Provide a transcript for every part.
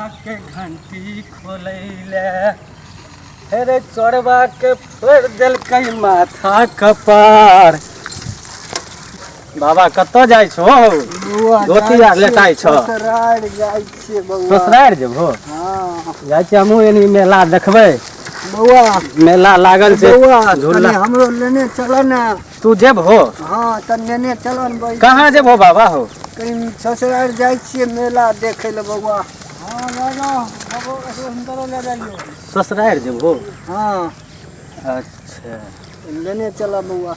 के घंटी खोलैले रे चोरबा के फोड़ देलकै माथा कपार। बाबा कतऽ जाइ छो? धोती आर लेटाइ छो? ससुराल जाइ छियै बौआ। ससुराल जेबहो? हाँ जाइ छी हमहूँ एनी मेला देखबै। बौआ मेला लागल छै बौआ झूला। तनी हमरो लेने चलो ना। तू जेबहो? हाँ तनी लेने चलो न बौआ। कहाँ जेबहो बाबा हो? कहीं ससुराल जाइ छियै मेला देखे ले बौआ। हाँ ले जाओ बाबू अंदर ले जाइयो। ससुराल जेबहो? हाँ अच्छा लेने चला बौआ।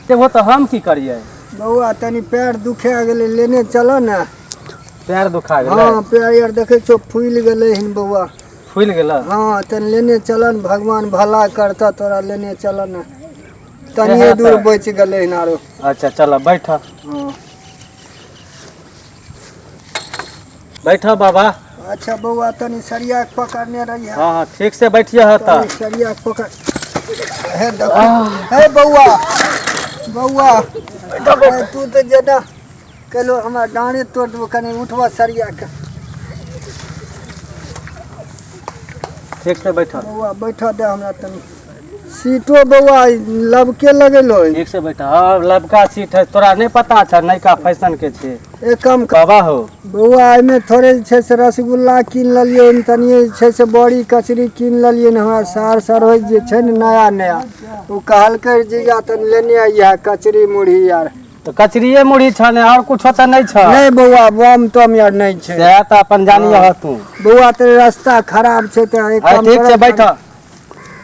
जेबहो तो हम की करिए? बौआ तनी पैर दुखा गेलै लेने चलो ना। पैर दुखा गेलै? हाँ पैर यार देखे छो फूल गेलै हन बौआ। फूल गेलै? हाँ तनी लेने चलन भगवान भला करता तोरा लेने चलन तनिए दूर बच गले हन आरो। अच्छा चलो बैठ। हाँ बैठ बाबा। अच्छा बौआ तनी सरिया के पकड़ने रही। हाँ हाँ ठीक से बैठिए हता। सरिया के पकड़। हे देखो हे बौआ बौआ तू तो जना कलो हमरा डांडे तोड़ दो कनी उठवा सरिया के। ठीक से बैठ। बौआ बैठा दे हमरा तनी। सीटो बौआ लबके लगेलो। ठीक से बैठ। हाँ लबका सीट है, तोरा नहीं पता छ नयका फैशन के छे। एक काम बाबा हो बौआ एमे थोड़े छै से रसगुल्ला कीन लेलिए तनिए छै से बड़ी कचरी कीन लेलिए हमरा सार सरोज जे छै न नया नया ओ कहलकै जीजा तन लेने आइया कचरी मुढ़ी यार। तो कचरिए मुढ़ी छ ने और कुछ तो नहीं छ? नहीं बौआ बम तम यार नहीं छै। से त अपन जानिए ह तू। बौआ तेरे रास्ता खराब छै त एक काम ठीक से बैठ।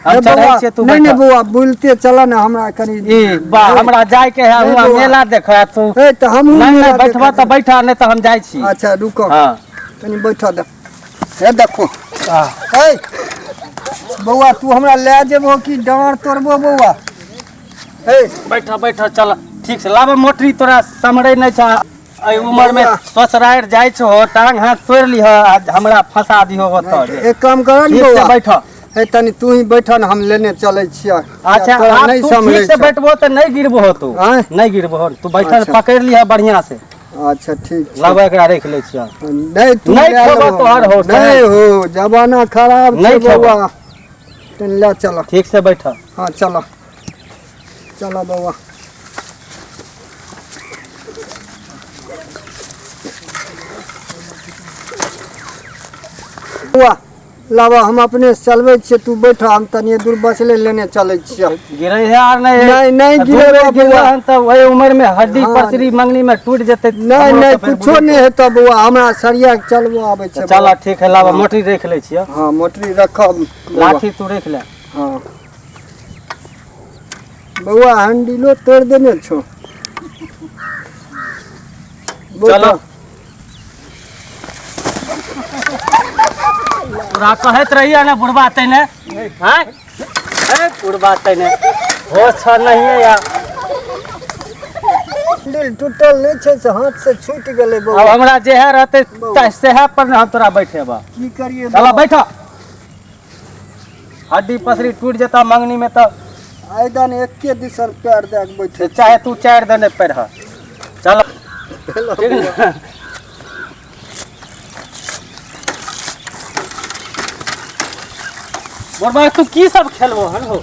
हम चढ़ै छै तू बैठ। नहीं बौआ बुलते चल ना हमरा कनी। ई बा हमरा जाय के है हुआ मेला देखै तू। ए त हम नहीं बैठबा त बैठा नहीं तो हम जाय छी। अच्छा रुको। हां तनी बैठा दे। हे देखो ए बौआ तू हमरा ले जेबो कि डांर तोड़बो बौआ? ए बैठा बैठा चल। ठीक से लाबे मोटरी तोरा समरे नहीं छ। ए उम्र में ससुराल जाय छो टांग हाथ तोड़ लीह हमरा फंसा दिहो होत। एक काम कर न ठीक से बौआ। बैठ। हे तनी तू ही बैठा न हम लेने चले छियै। अच्छा तोरा नहीं तू समझे ठीक से बैठबो त नहीं गिरबो हो तू। नहीं गिरबो तू बैठल पकड़ लिह बढ़िया से। अच्छा ठीक छै। लाबे एकरा रख ले छियै। नहीं तू नहीं ले खेबो लो। तोहर हो नहीं हो जमाना खराब छै नहीं खेबो। बौआ। तनी ले चल। ठीक से बैठ। हां चल चल बौआ। बौआ लावा हम अपने से चलबै छियै तू बैठ हम तनिए दूर बचले लेने चलै छियै। गिरै है और नहीं नहीं गिरे बौआ त ओइ उम्र में हड्डी पसरी मंगनी में टूट जेते। नहीं नहीं कुछो नहीं हेतौ बौआ हमरा सरिया के चलबो आबै छै। चल ठीक है लावा मोटरी रख ले छियै। हां मोटरी रखब। लाठी तू रख ले। हां बौआ हंडिलो तोड़ देने छो। चलो पूरा कहत रहिए ना बुढ़बा तैने हैं ए बुढ़बा तैने होश छ नहीं है यार। दिल टूटल नहीं छै से हाथ से छूट गेलै बौआ। अब हमरा जे है रहते सेहा पर हम तोरा बैठेबा। की करिए चलो बैठ। हड्डी पसरी टूट जेता मंगनी में तो आइदन एके दिसर पैर दे के बैठे चाहे तू 4 दिन पैर ह। चल ठीक ना। बुढ़बा तू की सब खेलबो हन हो?